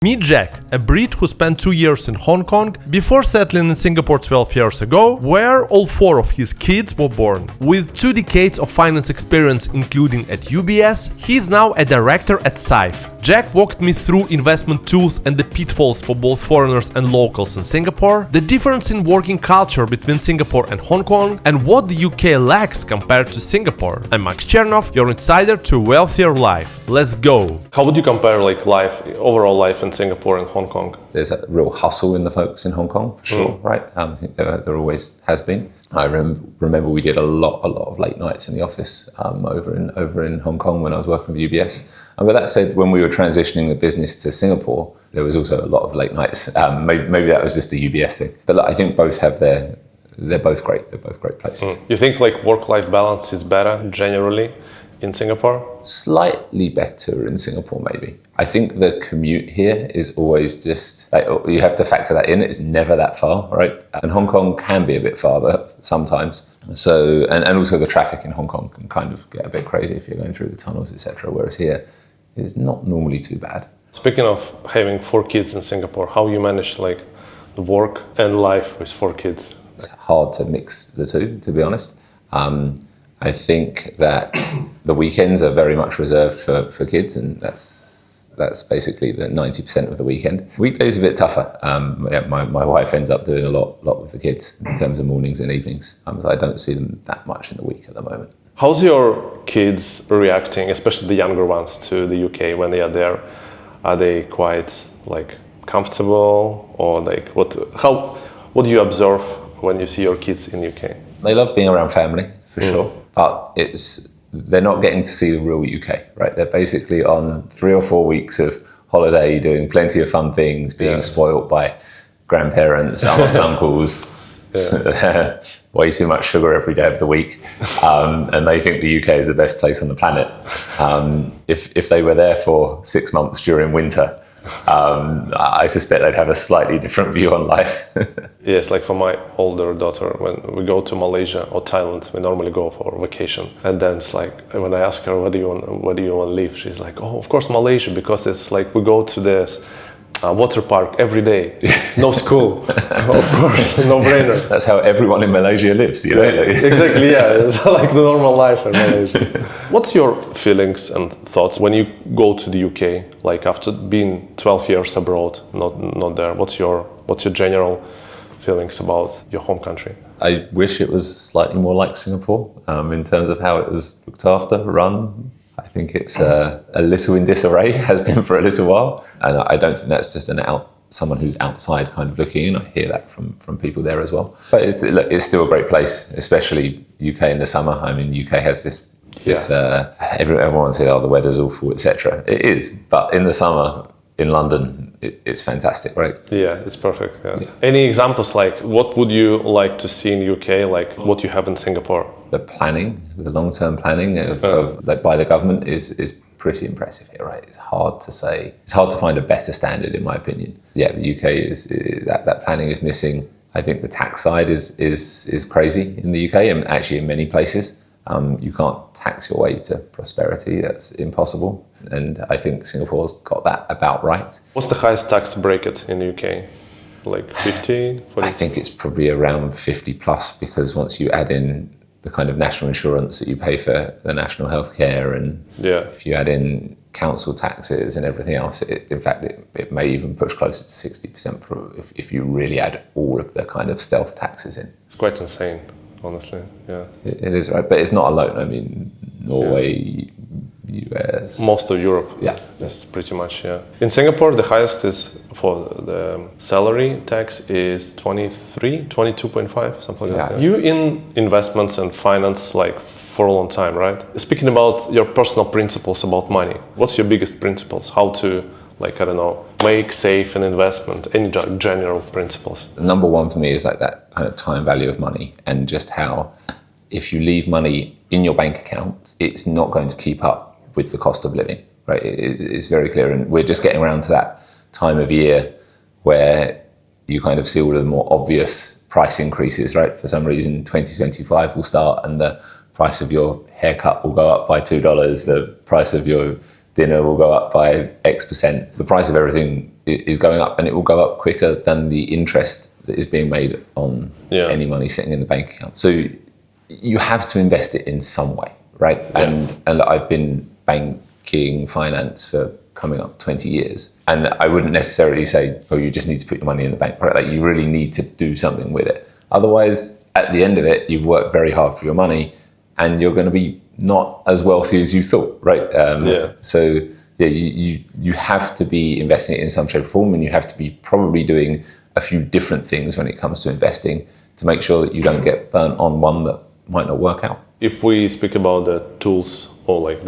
Meet Jack, a Brit who spent 2 years in Hong Kong before settling in Singapore 12 years ago, where all 4 of his kids were born. With 2 decades of finance experience including at UBS, he is now a director at Syfe. Jack walked me through investment tools and the pitfalls for both foreigners and locals in Singapore, the difference in working culture between Singapore and Hong Kong, and what the UK lacks compared to Singapore. I'm Max Chernov, your insider to a wealthier life. Let's go! How would you compare overall life in Singapore and Hong Kong? There's a real hustle in the folks in Hong Kong, for sure, right? I think there always has been. I remember we did a lot of late nights in the office over in Hong Kong when I was working with UBS. And with that said, when we were transitioning the business to Singapore, there was also a lot of late nights. Maybe that was just a UBS thing. But I think both have they're both great. They're both great places. You think work-life balance is better generally in Singapore? Slightly better in Singapore, maybe. I think the commute here is always just, you have to factor that in. It's never that far, right? And Hong Kong can be a bit farther sometimes. So, and also the traffic in Hong Kong can kind of get a bit crazy if you're going through the tunnels, etc. Whereas here, it's not normally too bad. Speaking of having 4 kids in Singapore, how you manage the work and life with 4 kids? It's hard to mix the two, to be honest. I think that the weekends are very much reserved for kids, and that's basically the 90% of the weekend. Weekdays are a bit tougher. My wife ends up doing a lot with the kids in terms of mornings and evenings. I don't see them that much in the week at the moment. How's your kids reacting, especially the younger ones, to the UK when they are there? Are they quite comfortable, or what do you observe when you see your kids in the UK? They love being around family, for sure, but they're not getting to see the real UK, right? They're basically on 3 or 4 weeks of holiday, doing plenty of fun things, being spoiled by grandparents, aunts, uncles, way too much sugar every day of the week, and they think the UK is the best place on the planet. If they were there for 6 months during winter, I suspect they'd have a slightly different view on life. Yes, for my older daughter, when we go to Malaysia or Thailand, we normally go for vacation. And then it's when I ask her, where do you want to live? She's like, oh, of course Malaysia, because it's we go to this water park every day, no school. Of course, no brainer. That's how everyone in Malaysia lives, you know? Exactly, yeah. It's the normal life in Malaysia. What's your feelings and thoughts when you go to the UK, after being 12 years abroad, not there? What's your general feelings about your home country? I wish it was slightly more like Singapore in terms of how it was looked after, run. I think it's a little in disarray, has been for a little while. And I don't think that's just someone who's outside kind of looking in. I hear that from people there as well. But it's still a great place, especially UK in the summer. I mean, UK has this everyone says, the weather's awful, etc. It is, but in the summer in London, it's fantastic, right? Yeah, it's perfect. Yeah. Any examples, what would you like to see in the UK, what you have in Singapore? The planning, the long-term planning by the government is pretty impressive here, right? It's hard to find a better standard, in my opinion. Yeah, the UK that planning is missing. I think the tax side is crazy in the UK, and actually in many places. You can't tax your way to prosperity. That's impossible. And I think Singapore's got that about right. What's the highest tax bracket in the UK? 50? 40? I think it's probably around 50 plus, because once you add in the kind of national insurance that you pay for the national healthcare, and if you add in council taxes and everything else, it may even push closer to 60% if you really add all of the kind of stealth taxes in. It's quite insane. Honestly, yeah. It is, right? But it's not alone. I mean, Norway, US... Most of Europe. Yeah. That's pretty much, yeah. In Singapore, the highest is for the salary tax is 22.5, something like that. You in investments and finance for a long time, right? Speaking about your personal principles about money, what's your biggest principles? How to, make, save, and investment, any general principles? Number one for me is that kind of time value of money, and just how if you leave money in your bank account, it's not going to keep up with the cost of living, right? It's very clear, and we're just getting around to that time of year where you kind of see all of the more obvious price increases, right? For some reason, 2025 will start and the price of your haircut will go up by $2, the price of your dinner will go up by X%. The price of everything is going up, and it will go up quicker than the interest that is being made on any money sitting in the bank account. So you have to invest it in some way, right? And I've been banking finance for coming up 20 years. And I wouldn't necessarily say, oh, you just need to put your money in the bank, right? Like you really need to do something with it. Otherwise, at the end of it, you've worked very hard for your money and you're going to be not as wealthy as you thought, right? So you have to be investing it in some shape or form, and you have to be probably doing a few different things when it comes to investing to make sure that you don't get burnt on one that might not work out. If we speak about the tools or like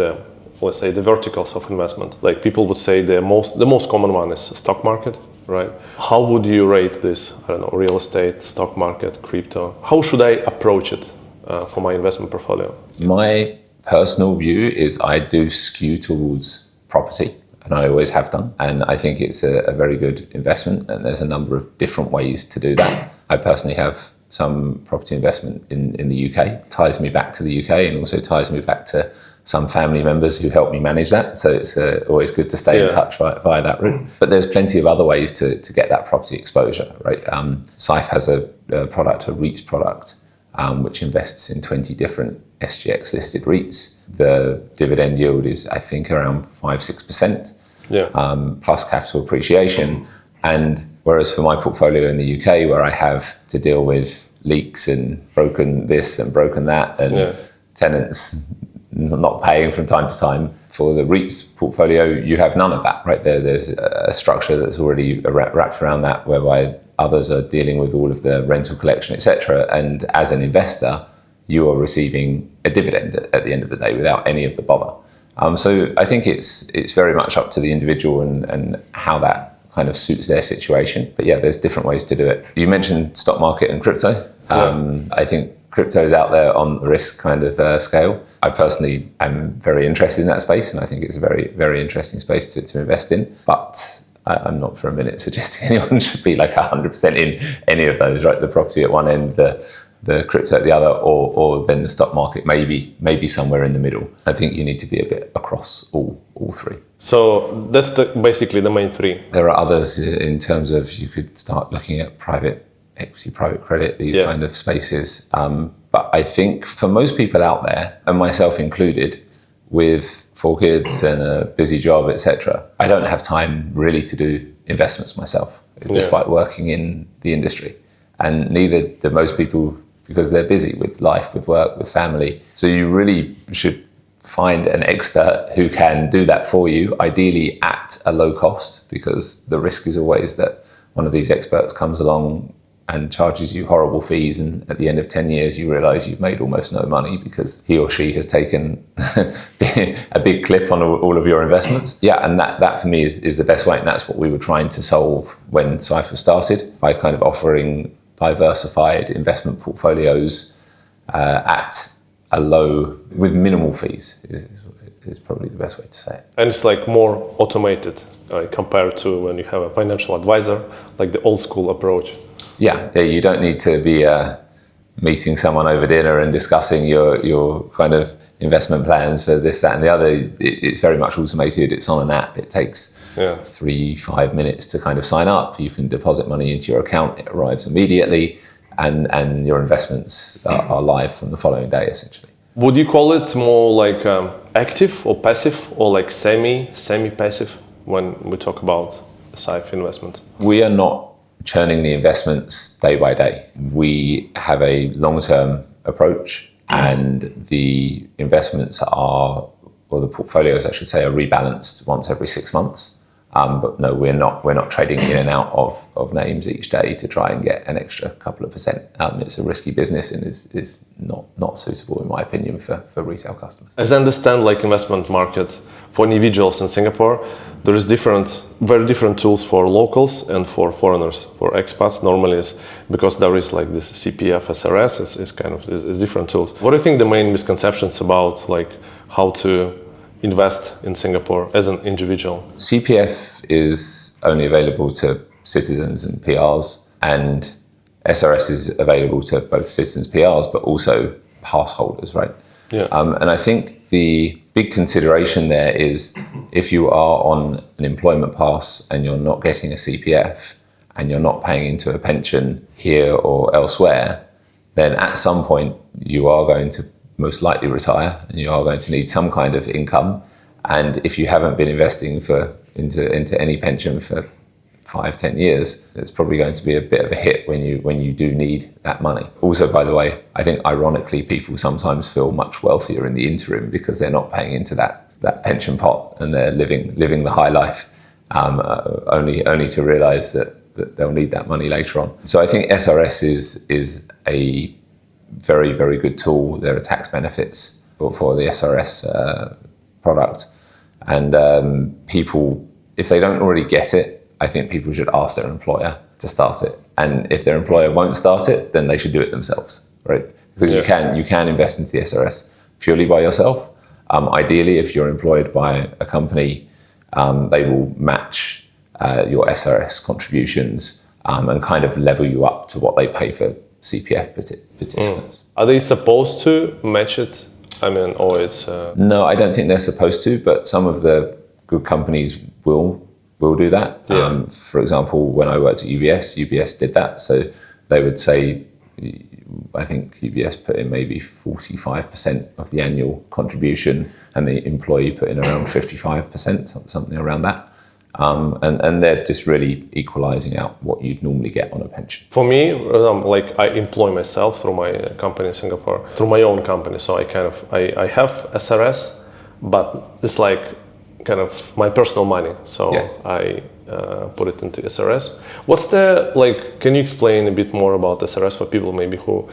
let's say the verticals of investment, like people would say the most common one is stock market, right? How would you rate this? I don't know, real estate, stock market, crypto. How should I approach it for my investment portfolio? My personal view is I do skew towards property, and I always have done. And I think it's a very good investment, and there's a number of different ways to do that. I personally have some property investment in the UK. It ties me back to the UK and also ties me back to some family members who help me manage that. So it's always good to stay in touch via that route. But there's plenty of other ways to get that property exposure, right? Syfe has a product, a REITs product, which invests in 20 different SGX listed REITs. The dividend yield is, I think, around 5-6%, plus capital appreciation. And whereas for my portfolio in the UK, where I have to deal with leaks and broken this and broken that, and tenants not paying from time to time, for the REITs portfolio, you have none of that, right? There's a structure that's already wrapped around that, whereby others are dealing with all of the rental collection, etc. And as an investor, you are receiving a dividend at the end of the day without any of the bother. So I think it's very much up to the individual and how that kind of suits their situation. But yeah, there's different ways to do it. You mentioned stock market and crypto. I think crypto is out there on the risk kind of scale. I personally am very interested in that space, and I think it's a very, very interesting space to invest in. But I'm not for a minute suggesting anyone should be like 100% in any of those, right? The property at one end, the crypto at the other, or then the stock market, maybe somewhere in the middle. I think you need to be a bit across all three. So that's basically the main three. There are others in terms of you could start looking at private equity, private credit, these kind of spaces. But I think for most people out there, and myself included, with 4 kids and a busy job, etc., I don't have time really to do investments myself, despite working in the industry. And neither do most people, because they're busy with life, with work, with family. So you really should find an expert who can do that for you, ideally at a low cost, because the risk is always that one of these experts comes along and charges you horrible fees, and at the end of 10 years you realise you've made almost no money because he or she has taken a big clip on all of your investments. And that for me is the best way, and that's what we were trying to solve when Syfe was started, by kind of offering diversified investment portfolios at a low, with minimal fees is probably the best way to say it. And it's like more automated compared to when you have a financial advisor, like the old school approach. Yeah, you don't need to be meeting someone over dinner and discussing your kind of investment plans for this, that and the other. It's very much automated. It's on an app. It takes 3-5 minutes to kind of sign up. You can deposit money into your account. It arrives immediately, and your investments are live from the following day, essentially. Would you call it more like active or passive, or like semi-passive when we talk about Syfe investment? We are not churning the investments day by day. We have a long-term approach, and the investments are, or the portfolios I should say, are rebalanced once every 6 months. But no, we're not trading in and out of names each day to try and get an extra couple of percent. It's a risky business and is not suitable, in my opinion, for retail customers. As I understand, like investment market for individuals in Singapore, there is very different tools for locals and for foreigners. For expats, normally is because there is like this CPF, SRS, is different tools. What do you think the main misconceptions about like how to invest in Singapore as an individual? CPF is only available to citizens and PRs, and SRS is available to both citizens, PRs, but also pass holders, right? Yeah. And I think the big consideration there is if you are on an employment pass and you're not getting a CPF and you're not paying into a pension here or elsewhere, then at some point you are going to most likely retire and you are going to need some kind of income. And if you haven't been investing into any pension for 5-10 years, it's probably going to be a bit of a hit when you do need that money. Also, by the way, I think ironically people sometimes feel much wealthier in the interim because they're not paying into that pension pot and they're living the high life, only to realize that they'll need that money later on. So I think SRS is a very, very good tool. There are tax benefits for the SRS product, and people, if they don't already get it, I think people should ask their employer to start it. And if their employer won't start it, then they should do it themselves, right? Because you can invest into the SRS purely by yourself. Ideally, if you're employed by a company, they will match your SRS contributions and kind of level you up to what they pay for CPF participants. Are they supposed to match it? I mean, or it's... No, I don't think they're supposed to, but some of the good companies will do that. Yeah. For example, when I worked at UBS did that. So they would say, I think UBS put in maybe 45% of the annual contribution and the employee put in around 55%, something around that. And they're just really equalizing out what you'd normally get on a pension. For me, like I employ myself through my company in Singapore, through my own company. So I have SRS, but it's like kind of my personal money. So yes. I put it into SRS. What's can you explain a bit more about SRS for people maybe who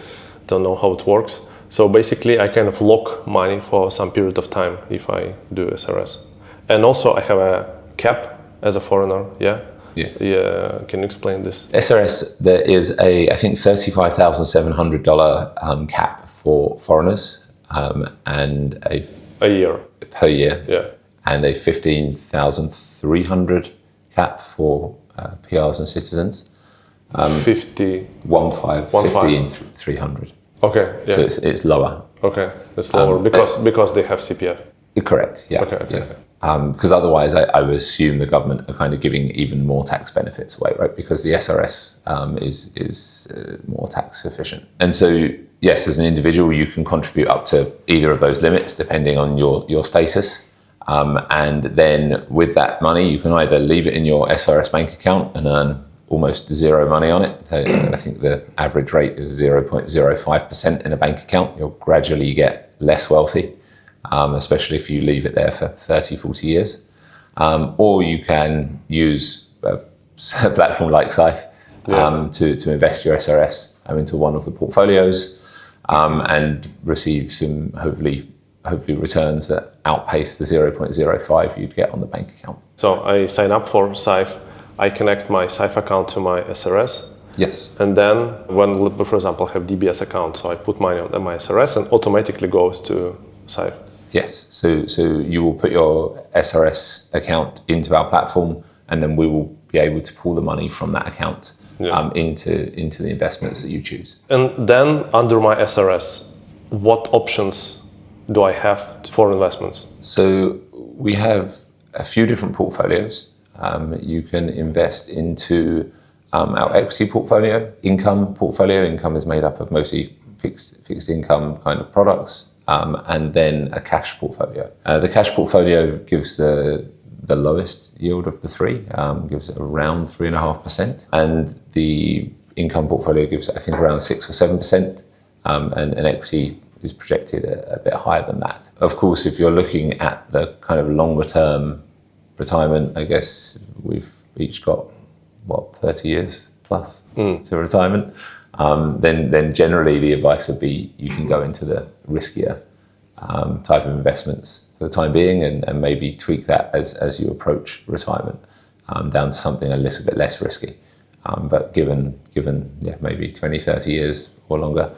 don't know how it works? So basically I kind of lock money for some period of time if I do SRS. And also I have a cap as a foreigner, yeah? Yes. Yeah. Can you explain this? SRS, there is I think $35,700 cap for foreigners and a year. Per year. Yeah. And a 15,300 cap for PRs and citizens. 15,300. Okay. Yeah. So it's lower. Okay, it's lower because they have CPF. Correct. Yeah. Okay. Because otherwise, I would assume the government are kind of giving even more tax benefits away, right? Because the SRS is more tax efficient. And so, yes, as an individual, you can contribute up to either of those limits depending on your status. And then with that money, you can either leave it in your SRS bank account and earn almost zero money on it. I think the average rate is 0.05% in a bank account. You'll gradually get less wealthy, especially if you leave it there for 30, 40 years. Or you can use a platform like Syfe to invest your SRS into one of the portfolios and receive some hopefully returns that outpace the 0.05 you'd get on the bank account. So I sign up for Syfe, I connect my Syfe account to my SRS. Yes. And then when, for example, I have DBS account, so I put money on my SRS and automatically goes to Syfe. Yes. So you will put your SRS account into our platform and then we will be able to pull the money from that account into the investments that you choose. And then under my SRS, what options do I have for investments? So we have a few different portfolios. You can invest into our equity portfolio, income portfolio. Income is made up of mostly fixed income kind of products, and then a cash portfolio. The cash portfolio gives the lowest yield of the three, gives around 3.5%, and the income portfolio gives I think around 6 or 7%, and equity is projected a bit higher than that. Of course, if you're looking at the kind of longer term retirement, I guess we've each got 30 years plus to retirement. Then generally the advice would be you can go into the riskier type of investments for the time being and maybe tweak that as you approach retirement down to something a little bit less risky. But given maybe 20, 30 years or longer,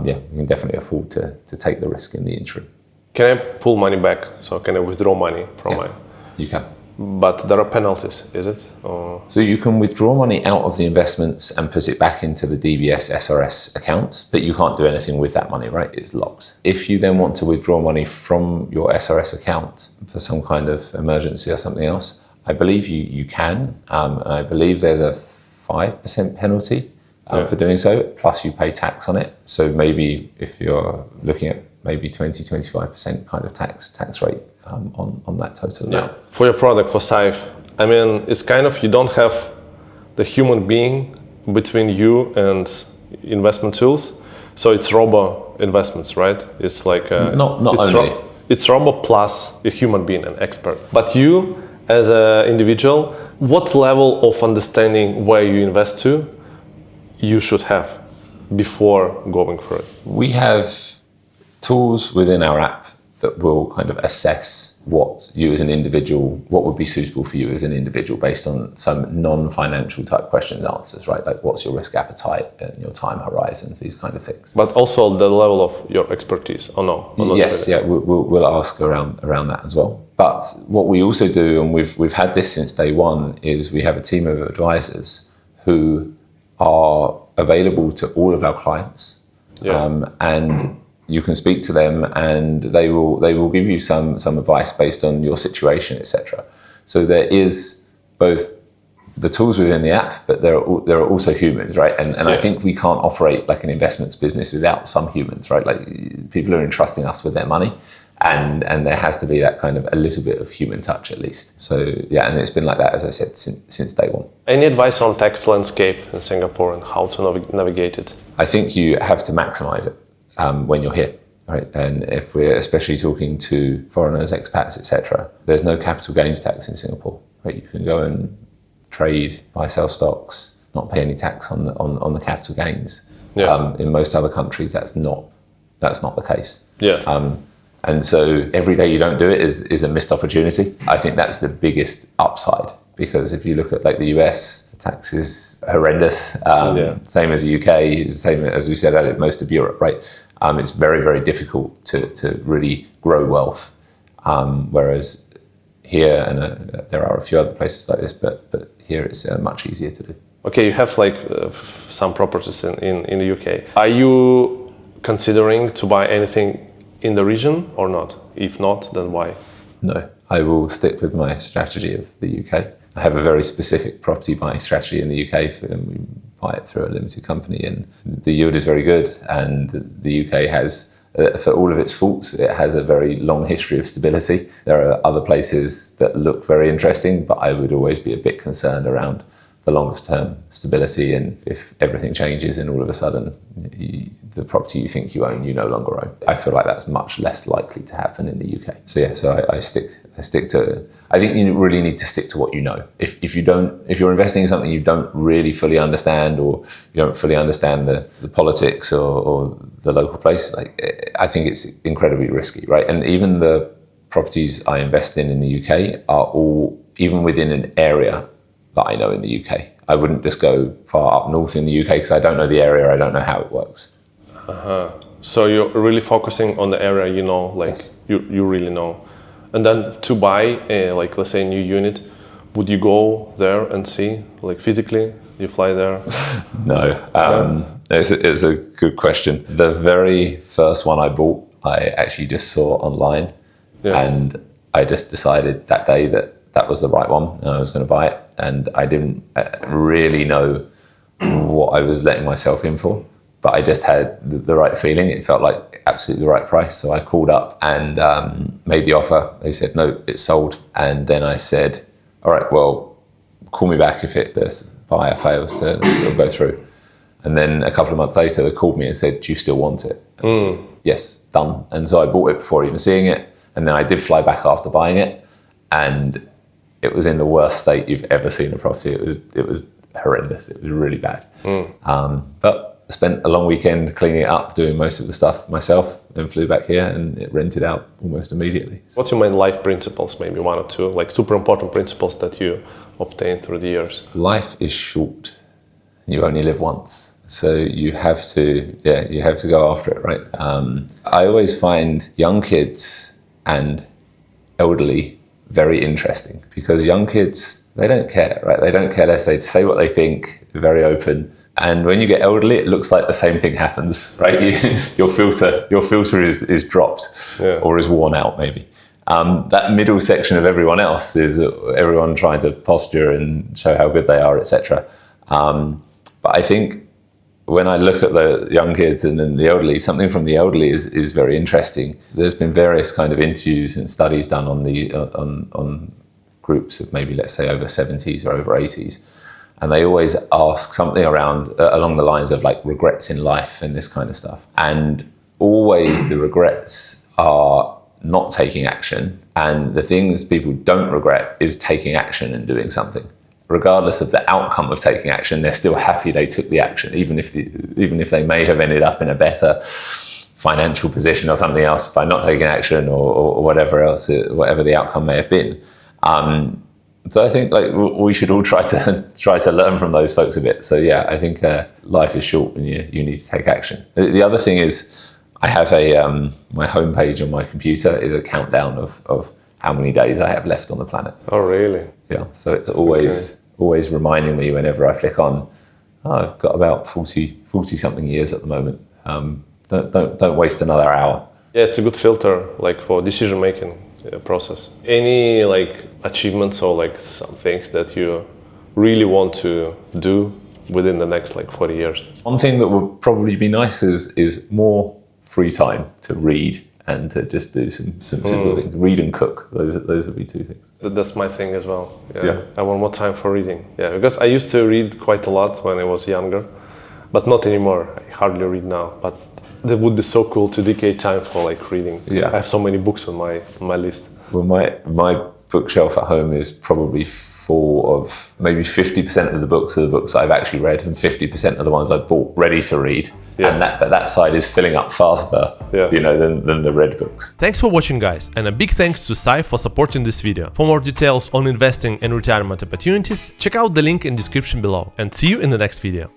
you can definitely afford to take the risk in the interim. Can I pull money back? So can I withdraw money from my... You can. but there are penalties, is it? Or... So you can withdraw money out of the investments and put it back into the DBS SRS account, but you can't do anything with that money, right? It's locked. If you then want to withdraw money from your SRS account for some kind of emergency or something else, I believe you can, and I believe there's a 5% penalty for doing so, plus you pay tax on it. So maybe if you're looking at maybe 20-25% kind of tax rate on that total amount. For your product, for Syfe, I mean, it's kind of, you don't have the human being between you and investment tools. So it's robo investments, right? It's like it's robo plus a human being, an expert. But you, as an individual, what level of understanding where you invest to you should have before going for it? We have tools within our app that will kind of assess what you as an individual, what would be suitable for you as an individual based on some non-financial type questions and answers, right? Like what's your risk appetite and your time horizons, these kind of things. But also the level of your expertise, or no? Or yes, yeah, we'll ask around that as well. But what we also do, and we've had this since day one, is we have a team of advisors who are available to all of our clients, and you can speak to them, and they will give you some advice based on your situation, etc. So there is both the tools within the app, but there are also humans, right? And I think we can't operate like an investments business without some humans, right? Like people are entrusting us with their money, and there has to be that kind of a little bit of human touch at least. So yeah, and it's been like that, as I said, since day one. Any advice on tax landscape in Singapore and how to navigate it? I think you have to maximize it when you're here, right? And if we're especially talking to foreigners, expats, etc., there's no capital gains tax in Singapore, right? You can go and trade, buy, sell stocks, not pay any tax on the capital gains. In most other countries, that's not the case. And so every day you don't do it is a missed opportunity. I think that's the biggest upside, because if you look at like the US, the tax is horrendous. Same as the UK, same as we said earlier, most of Europe, right? It's very, very difficult to really grow wealth. Whereas here, and there are a few other places like this, but here it's much easier to do. Okay, you have like some properties in the UK. Are you considering to buy anything in the region or not? If not, then why? No, I will stick with my strategy of the UK. I have a very specific property buying strategy in the UK, and we buy it through a limited company, and the yield is very good. And the UK has, for all of its faults, it has a very long history of stability. There are other places that look very interesting, but I would always be a bit concerned around the longest term stability, and if everything changes and all of a sudden the property you think you own, you no longer own. I feel like that's much less likely to happen in the UK. So yeah, so I stick to, I think you really need to stick to what you know. If you're investing in something you don't really fully understand, or you don't fully understand the politics or the local place, like I think it's incredibly risky, right? And even the properties I invest in the UK are all, even within an area that I know in the UK. I wouldn't just go far up north in the UK because I don't know the area, I don't know how it works. So you're really focusing on the area you know, like yes. you really know. And then to buy, like let's say a new unit, would you go there and see, like physically? You fly there? No, it's a good question. The very first one I bought, I actually just saw online, and I just decided that day that was the right one and I was going to buy it. And I didn't really know what I was letting myself in for, but I just had the right feeling. It felt like absolutely the right price. So I called up and made the offer. They said, no, it's sold. And then I said, all right, well, call me back if the buyer fails to sort of go through. And then a couple of months later, they called me and said, do you still want it? And I said, yes, done. And so I bought it before even seeing it. And then I did fly back after buying it. And it was in the worst state you've ever seen a property. It was horrendous. It was really bad. But I spent a long weekend cleaning it up, doing most of the stuff myself, then flew back here and it rented out almost immediately. What's your main life principles, maybe one or two, like super important principles that you obtained through the years? Life is short. You only live once. So you have to go after it, right? I always find young kids and elderly very interesting, because young kids, they don't care, right? They don't care less. They say what they think, very open. And when you get elderly, it looks like the same thing happens, right? Your filter is dropped, or is worn out, maybe. That middle section of everyone else is everyone trying to posture and show how good they are, etc. But I think when I look at the young kids and then the elderly, something from the elderly is very interesting. There's been various kind of interviews and studies done on the on groups of maybe, let's say, over 70s or over 80s, and they always ask something around along the lines of like regrets in life and this kind of stuff. And always the regrets are not taking action, and the things people don't regret is taking action and doing something. Regardless of the outcome of taking action, they're still happy they took the action, even if they may have ended up in a better financial position or something else by not taking action, or whatever else, whatever the outcome may have been. So I think like we should all try to learn from those folks a bit. So yeah, I think life is short and you need to take action. The other thing is I have my homepage on my computer is a countdown of how many days I have left on the planet. Oh, really? Yeah, so it's always reminding me whenever I flick on, I've got about 40 something years at the moment. Don't waste another hour. Yeah, it's a good filter like for decision making process. Any like achievements or like some things that you really want to do within the next like 40 years? One thing that would probably be nice is more free time to read and to just do some simple things. Read and cook. Those would be two things. That's my thing as well. Yeah. I want more time for reading. Yeah, because I used to read quite a lot when I was younger, but not anymore. I hardly read now. But that would be so cool to dedicate time for like reading. Yeah. I have so many books on my list. Well, my bookshelf at home is probably full of maybe 50% of the books I've actually read, and 50% of the ones I've bought ready to read. Yes. And that side is filling up faster, than the read books. Thanks for watching, guys, and a big thanks to Syfe for supporting this video. For more details on investing and retirement opportunities, check out the link in the description below, and see you in the next video.